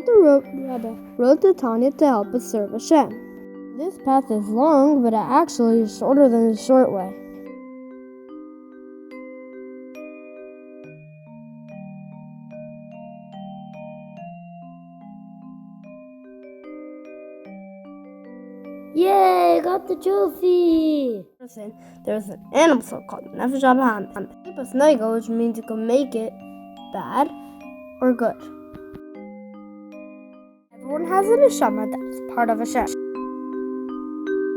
the Rebbe wrote to Tanya to help us serve Hashem. This path is long, but it actually is shorter than the short way. Yay, got the trophy! There's an animal soul called Nefesh Abraham. Klipas Nego, which means you can make it bad or good. Everyone has a neshama that is part of Hashem.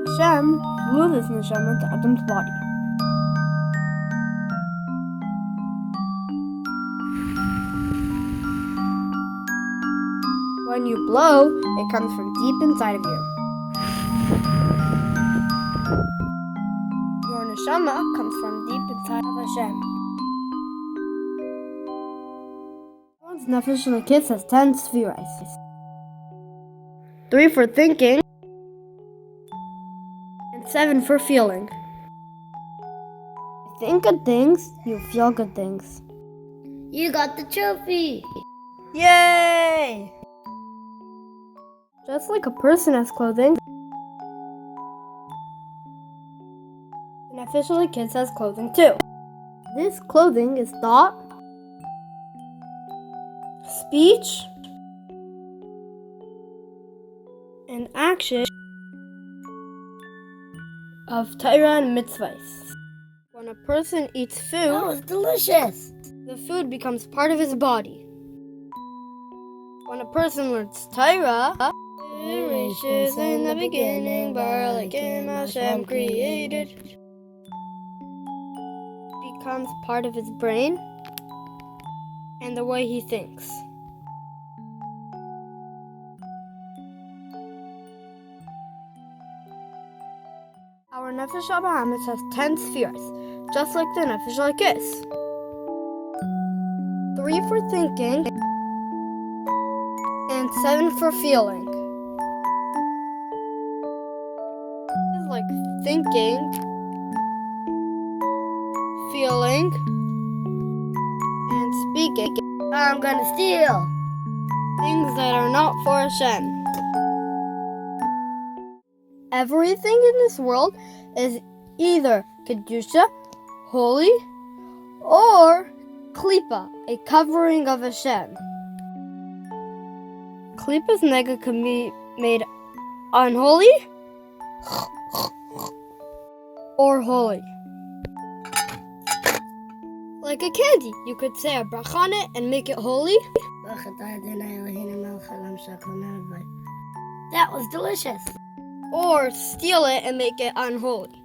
Hashem blew this neshama into Adam's body. When you blow, it comes from deep inside of you. Your neshama comes from deep inside of Hashem. Everyone's nefesh l'kis has 10 spheres. 3 for thinking, and 7 for feeling. You think good things, you feel good things. You got the trophy! Yay! Just like a person has clothing, an officially kid has clothing too. This clothing is thought, speech, and action of Torah and mitzvahs. When a person eats food, That was delicious! the food becomes part of his body. When a person learns Torah, gracious in the beginning, Baruch Hashem created, becomes part of his brain and the way he thinks. Our Nefesh Abahamis has 10 spheres, just like the Nefesh L'kis. 3 for thinking, and 7 for feeling. It's like thinking, feeling, and speaking. I'm gonna steal! Things that are not for Hashem. Everything in this world is either Kedusha, holy, or Klipa, a covering of Hashem. Klipas Nega can be made unholy or holy. Like a candy, you could say a bracha on it and make it holy. That was delicious! Or steal it and make it unholy.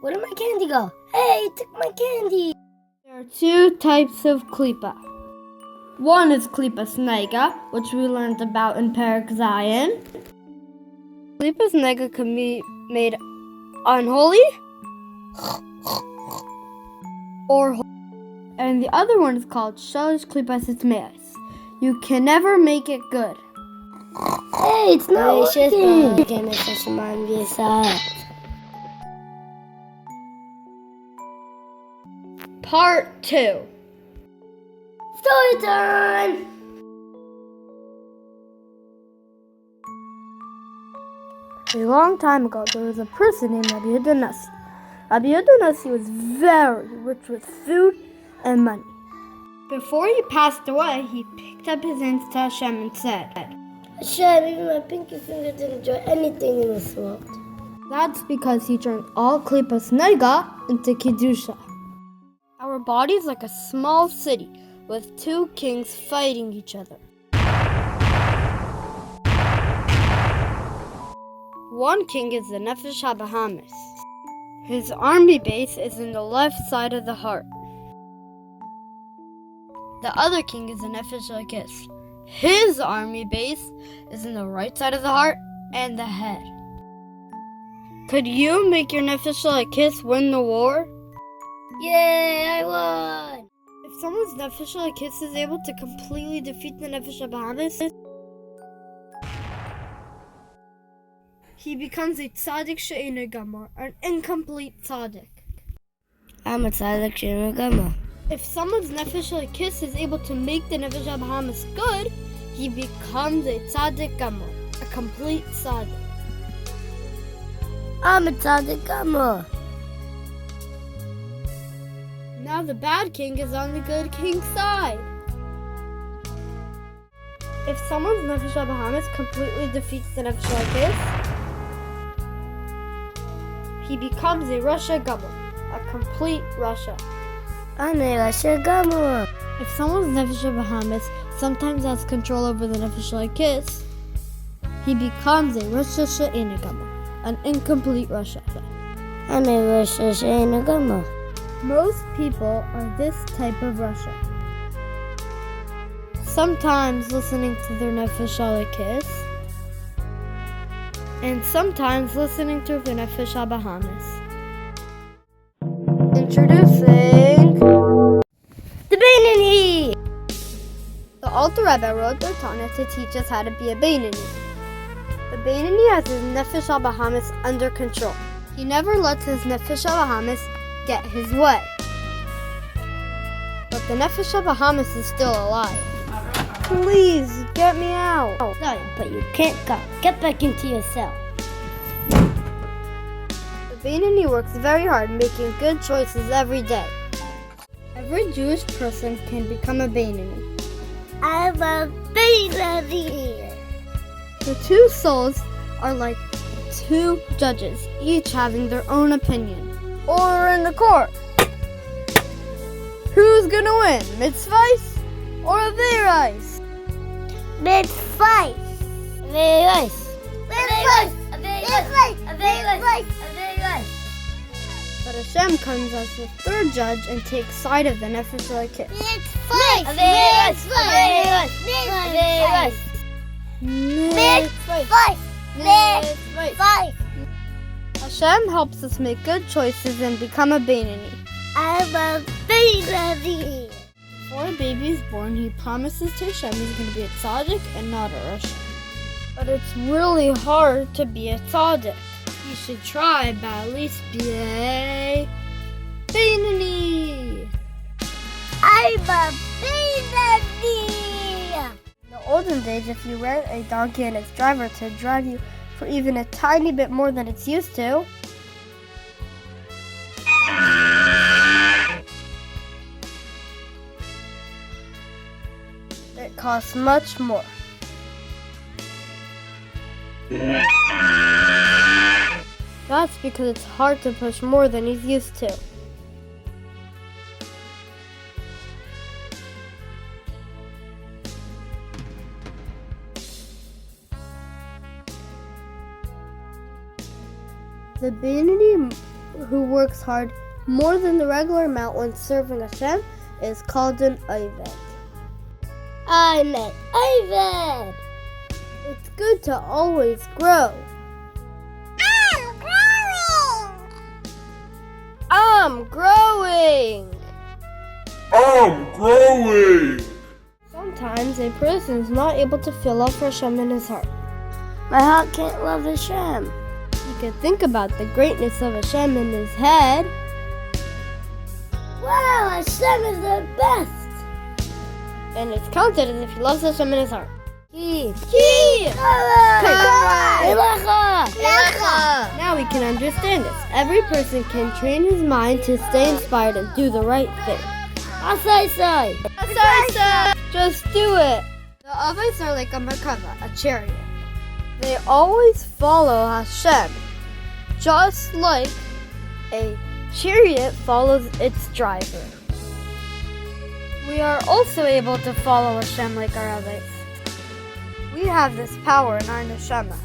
Where did my candy go? Hey, you took my candy! There are 2 types of klipa. One is klipas nega, which we learned about in Perek Zayin. Klipas nega can be made unholy or holy. And the other one is called shalosh klipas itmeis. You can never make it good. Hey, it's not working! Part 2. Story time! A long time ago, there was a person named Rabbi Yehuda Nasi. Rabbi Yehuda Nasi was very rich with food and money. Before he passed away, he picked up his hands to Hashem and said, Hashem, even my pinky finger didn't enjoy anything in this world. That's because he turned all klipas nega into kedusha. Our body is like a small city with 2 kings fighting each other. One king is the Nefesh HaBahamis. His army base is in the left side of the heart. The other king is the Nefesh L'kis. His army base is in the right side of the heart and the head. Could you make your Nefesh L'kis win the war? Yay, I won! If someone's Nefesh L'kis is able to completely defeat the Nefesh HaBahamis, he becomes a tzaddik she'eino gamor, an incomplete tzaddik. I'm a tzaddik she'eino gamor. If someone's Nefesh L'kis is able to make the Nefesh HaBahamis good, he becomes a tzaddik gamor, a complete tzaddik. I'm a tzaddik gamor. Now the bad king is on the good king's side. If someone's Nefesh HaBahamis completely defeats the Nefesh HaKis, he becomes a Rasha Gamor, a complete Rasha. I'm a Rasha gamor. If someone's Nefesh HaBahamis sometimes has control over the Nefesh HaKis, he becomes a Rasha She'ena Gamor, an incomplete Rasha. I'm a Rasha She'ena gamor. Most people are this type of Rasha. Sometimes listening to their Nefesh HaKis, and sometimes listening to the Nefesh HaBahamis. Introducing The Beinoni. the Alter Rebbe wrote the Tanya to teach us how to be a Beinoni. The Beinoni has his Nefesh HaBahamis under control. He never lets his Nefesh HaBahamis get his way. But the Nefesh HaBahamis is still alive. Please, get me out. Sorry, but you can't go. Get back into your cell. The Beinoni works very hard, making good choices every day. Every Jewish person can become a Beinoni. I'm a Beinoni. The two souls are like two judges, each having their own opinion. Or in the court. Who's gonna win, Mitzvahs or Aveiros? Mitzvahs. Aveiros. Mitzvahs. Aveiros. But Hashem comes as the third judge and takes side of the Nefesh HaKis. Mitzvahs. Mitzvahs. Hashem helps us make good choices and become a Beinoni. I'm a Beinoni. Before a baby is born, he promises to Hashem he's going to be a tzaddik and not a rasha. But it's really hard to be a tzaddik. You should try, but at least be a Beinoni. I'm a Beinoni. In the olden days, if you rent a donkey and its driver to drive you for even a tiny bit more than it's used to, it costs much more. That's because it's hard to push more than he's used to. The Beinoni who works hard more than the regular amount when serving Hashem is called an Oved. I'm an Oved. It's good to always grow. I'm growing. I'm growing! Sometimes a person is not able to feel love for Hashem in his heart. My heart can't love Hashem. He could think about the greatness of Hashem in his head. Wow, Hashem is the best. And it's counted as if he loves Hashem in his heart. Now we can understand this. Every person can train his mind to stay inspired and do the right thing. Asai. Just do it. The Avos are like a Merkava, a chariot. They always follow Hashem, just like a chariot follows its driver. We are also able to follow Hashem like our Avos. We have this power in our neshama.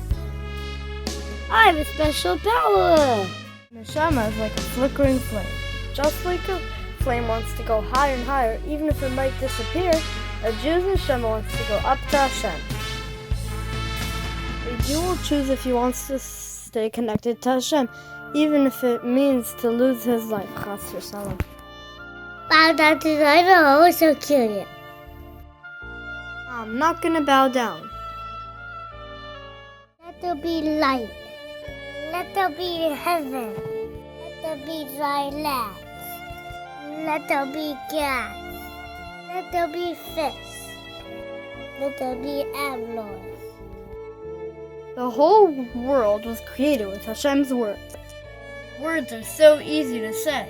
I have a special power. Neshama is like a flickering flame. Just like a flame wants to go higher and higher, even if it might disappear, a Jew's neshama wants to go up to Hashem. A Jew will choose if he wants to stay connected to Hashem, even if it means to lose his life. Chas v'shalom. Bow down to the idol, also kill you. I'm not gonna bow down. Let there be light. Let there be heaven. Let there be dry land. Let there be gas. Let there be fish. Let there be applause. The whole world was created with Hashem's words. Words are so easy to say.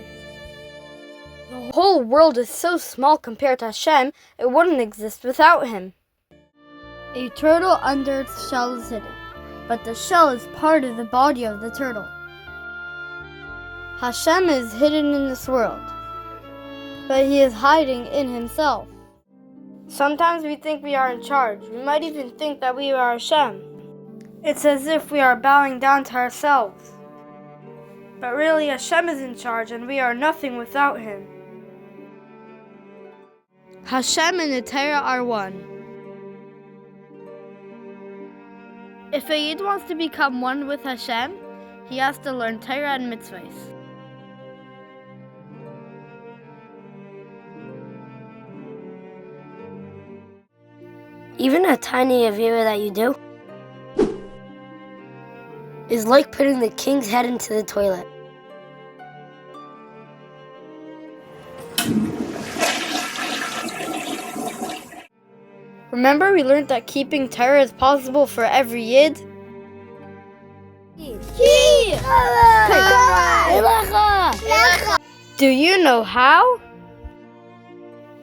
The whole world is so small compared to Hashem, it wouldn't exist without Him. A turtle under its shell is hidden, but the shell is part of the body of the turtle. Hashem is hidden in this world, but He is hiding in Himself. Sometimes we think we are in charge. We might even think that we are Hashem. It's as if we are bowing down to ourselves. But really, Hashem is in charge and we are nothing without Him. Hashem and the Torah are one. If a Yid wants to become one with Hashem, he has to learn Torah and mitzvahs. Even a tiny avera that you do is like putting the king's head into the toilet. Remember we learned that keeping Torah is possible for every Yid? Do you know how?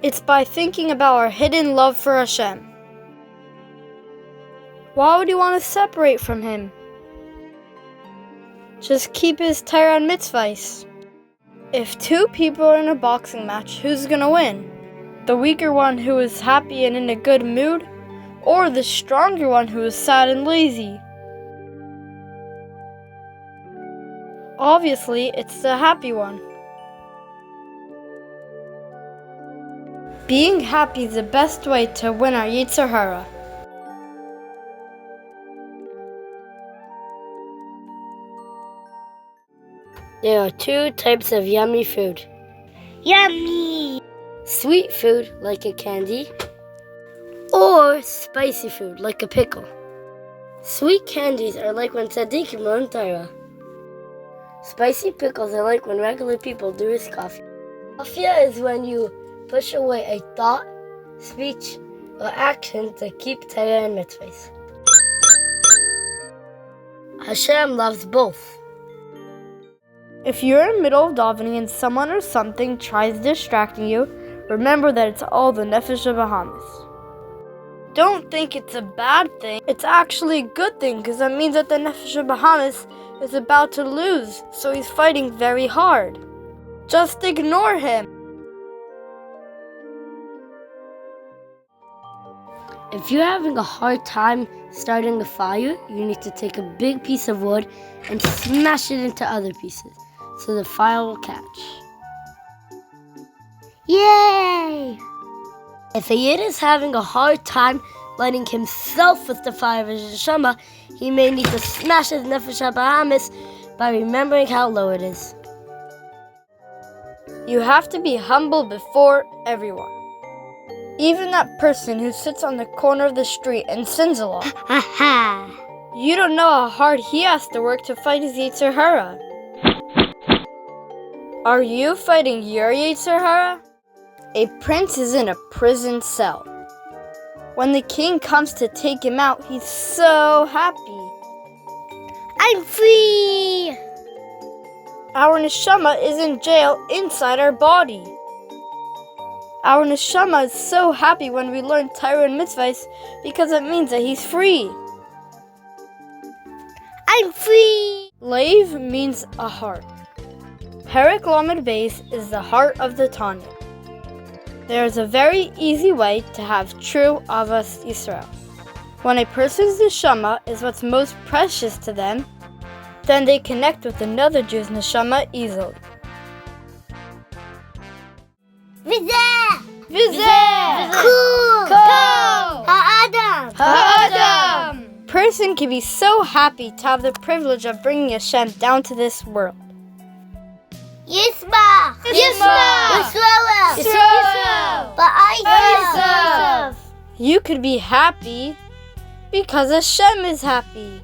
It's by thinking about our hidden love for Hashem. Why would you want to separate from Him? Just keep His Torah and mitzvahs. If two people are in a boxing match, who's gonna win? The weaker one who is happy and in a good mood, or the stronger one who is sad and lazy? Obviously, it's the happy one. Being happy is the best way to win our Yetzer Hara. There are two types of yummy food. Yummy! Sweet food, like a candy, or spicy food, like a pickle. Sweet candies are like when tzaddikim learn Torah. Spicy pickles are like when regular people do his coffee. Kafia is when you push away a thought, speech, or action to keep Torah and mitzvahs. Hashem loves both. If you're in the middle of davening and someone or something tries distracting you, remember that it's all the Nefesh Bahamis. Don't think it's a bad thing. It's actually a good thing because that means that the Nefesh Bahamis is about to lose, so he's fighting very hard. Just ignore him. If you're having a hard time starting a fire, you need to take a big piece of wood and smash it into other pieces so the fire will catch. Yay! If a Yid is having a hard time lighting himself with the fire of his neshama, he may need to smash his nefesh habahamis by remembering how low it is. You have to be humble before everyone. Even that person who sits on the corner of the street and sins a lot. You don't know how hard he has to work to fight his Yetzer Hara. Are you fighting your Yetzer Hara? A prince is in a prison cell. When the king comes to take him out, he's so happy. I'm free! Our neshama is in jail inside our body. Our neshama is so happy when we learn Torah and mitzvahs because it means that he's free. I'm free! Leiv means a heart. Perek Lamed Beis is the heart of the Tanya. There is a very easy way to have true Avas Yisrael. When a person's neshama is what's most precious to them, then they connect with another Jew's neshama easily. Ha'adam! Person can be so happy to have the privilege of bringing Hashem down to this world. Yisma! You could be happy because Hashem is happy.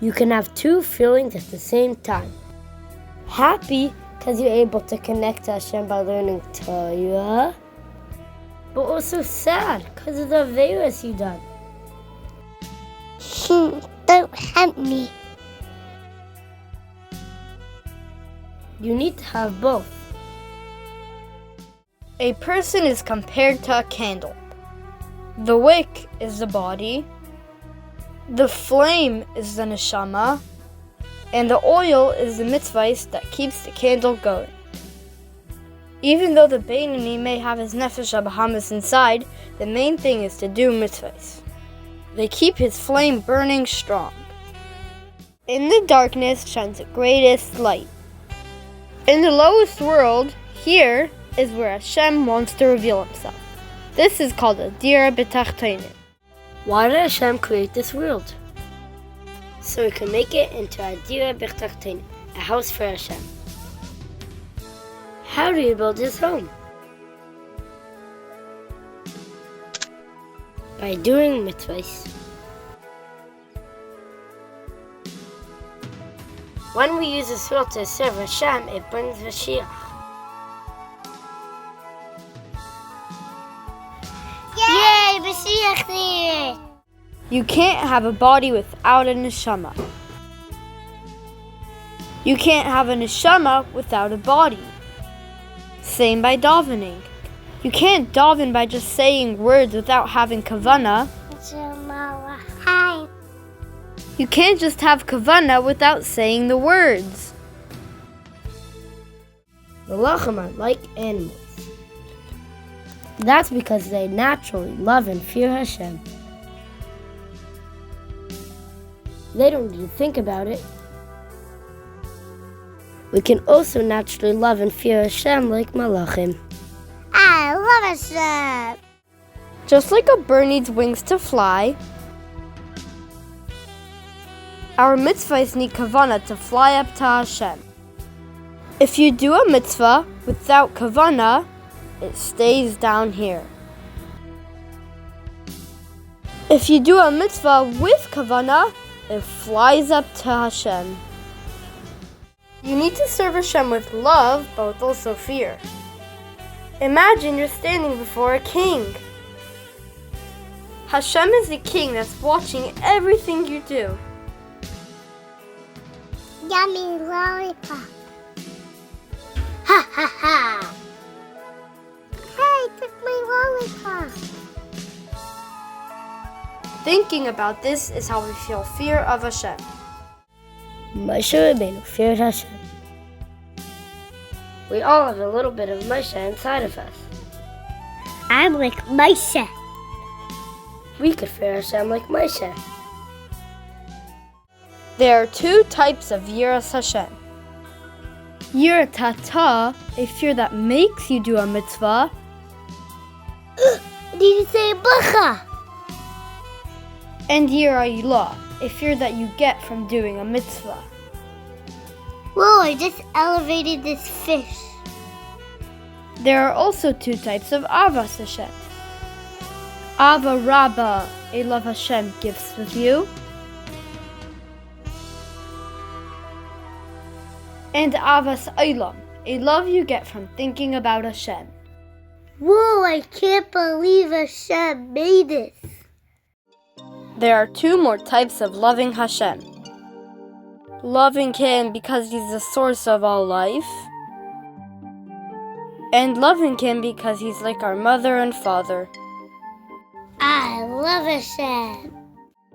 You can have two feelings at the same time. Happy because you're able to connect to Hashem by learning Torah. but also sad because of the virus you done. Don't help me. You need to have both. A person is compared to a candle. The wick is the body, the flame is the neshama, and the oil is the mitzvahs that keeps the candle going. Even though the Beinoni may have his nefesh habahamis inside, the main thing is to do mitzvahs. They keep his flame burning strong. In the darkness shines the greatest light. In the lowest world, here is where Hashem wants to reveal himself. This is called a dira b'tachtonim. Why did Hashem create this world? So we can make it into a dira b'tachtonim, a house for Hashem. How do you build his home? By doing mitzvahs. When we use this world to serve Hashem, it brings Mashiach. Yay, Mashiach here! You can't have a body without a neshama. You can't have a neshama without a body. Same by davening. You can't daven by just saying words without having kavanah. You can't just have kavanah without saying the words. Malachim are like animals. That's because they naturally love and fear Hashem. They don't need to think about it. We can also naturally love and fear Hashem like Malachim. I love Hashem. Just like a bird needs wings to fly, our mitzvahs need kavanah to fly up to Hashem. If you do a mitzvah without kavanah, it stays down here. If you do a mitzvah with kavanah, it flies up to Hashem. You need to serve Hashem with love, but with also fear. Imagine you're standing before a king. Hashem is the king that's watching everything you do. Yummy lollipop. Ha ha ha! Hey, took my lollipop. Thinking about this is how we feel fear of Hashem. Moshe Rabbeinu feared Hashem. We all have a little bit of Moshe inside of us. I'm like Moshe. We could fear Hashem like Moshe. There are two types of yiras Hashem. Yira tata, a fear that makes you do a mitzvah. Did you say bracha? And yira ilah, a fear that you get from doing a mitzvah. Whoa, I just elevated this fish. There are also two types of avas Hashem. Ava Rabbah, a love Hashem gives with you. And avas olam, a love you get from thinking about Hashem. Whoa, I can't believe Hashem made this. There are two more types of loving Hashem. Loving Him because He's the source of all life. And loving Him because He's like our mother and father. I love Hashem.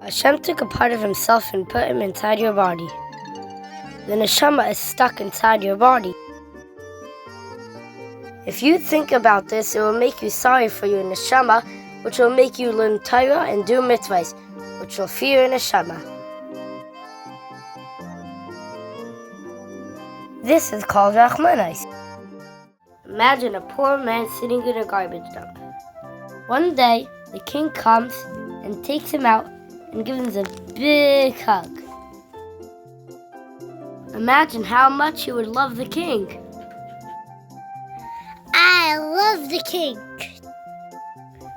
Hashem took a part of himself and put him inside your body. The neshama is stuck inside your body. If you think about this, it will make you sorry for your neshama, which will make you learn Torah and do mitzvahs, which will fear your neshama. This is called Rachmanis. Imagine a poor man sitting in a garbage dump. One day, the king comes and takes him out and gives him a big hug. Imagine how much you would love the king. I love the king.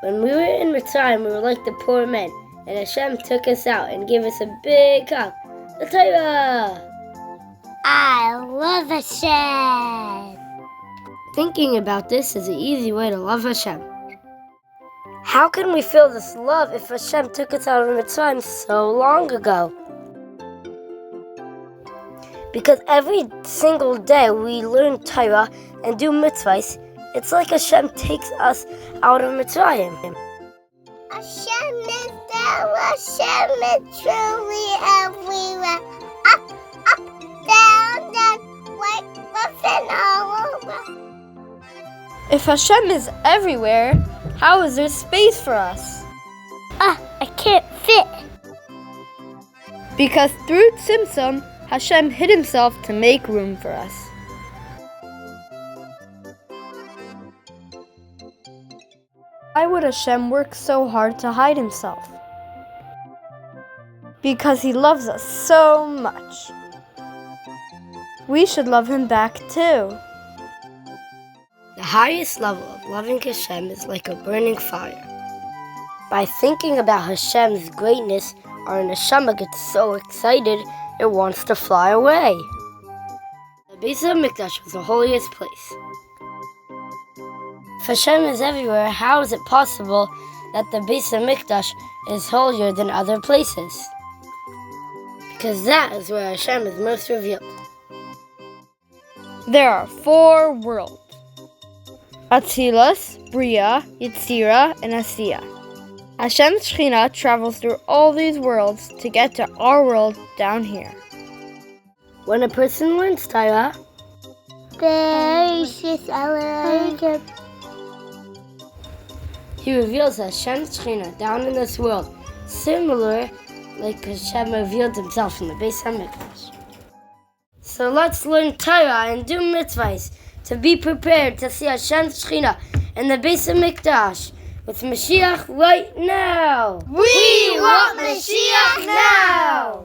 When we were in Mitzrayim, we were like the poor men, and Hashem took us out and gave us a big hug. The Torah! I love Hashem. Thinking about this is an easy way to love Hashem. How can we feel this love if Hashem took us out of Mitzrayim so long ago? Because every single day we learn Torah and do mitzvahs, it's like Hashem takes us out of Mitzrayim. Hashem is there, Hashem is truly everywhere. Up, down, white, and all over. If Hashem is everywhere, how is there space for us? I can't fit. Because through Tzimtzum, Hashem hid himself to make room for us. Why would Hashem work so hard to hide himself? Because he loves us so much. We should love him back too. The highest level of loving Hashem is like a burning fire. By thinking about Hashem's greatness, our neshama gets so excited it wants to fly away. The Beis HaMikdash was the holiest place. If Hashem is everywhere, how is it possible that the Beis HaMikdash is holier than other places? Because that is where Hashem is most revealed. There are 4 worlds: Atzilus, Bria, Yetzira, and Asiya. Hashem's Shekhinah travels through all these worlds to get to our world down here. When a person learns Torah, he reveals Hashem's Shekhinah down in this world, similar like Hashem revealed himself in the Beis HaMikdash. So let's learn Torah and do mitzvahs to be prepared to see Hashem's Shekhinah in the Beis HaMikdash with Mashiach right now. We want Mashiach now!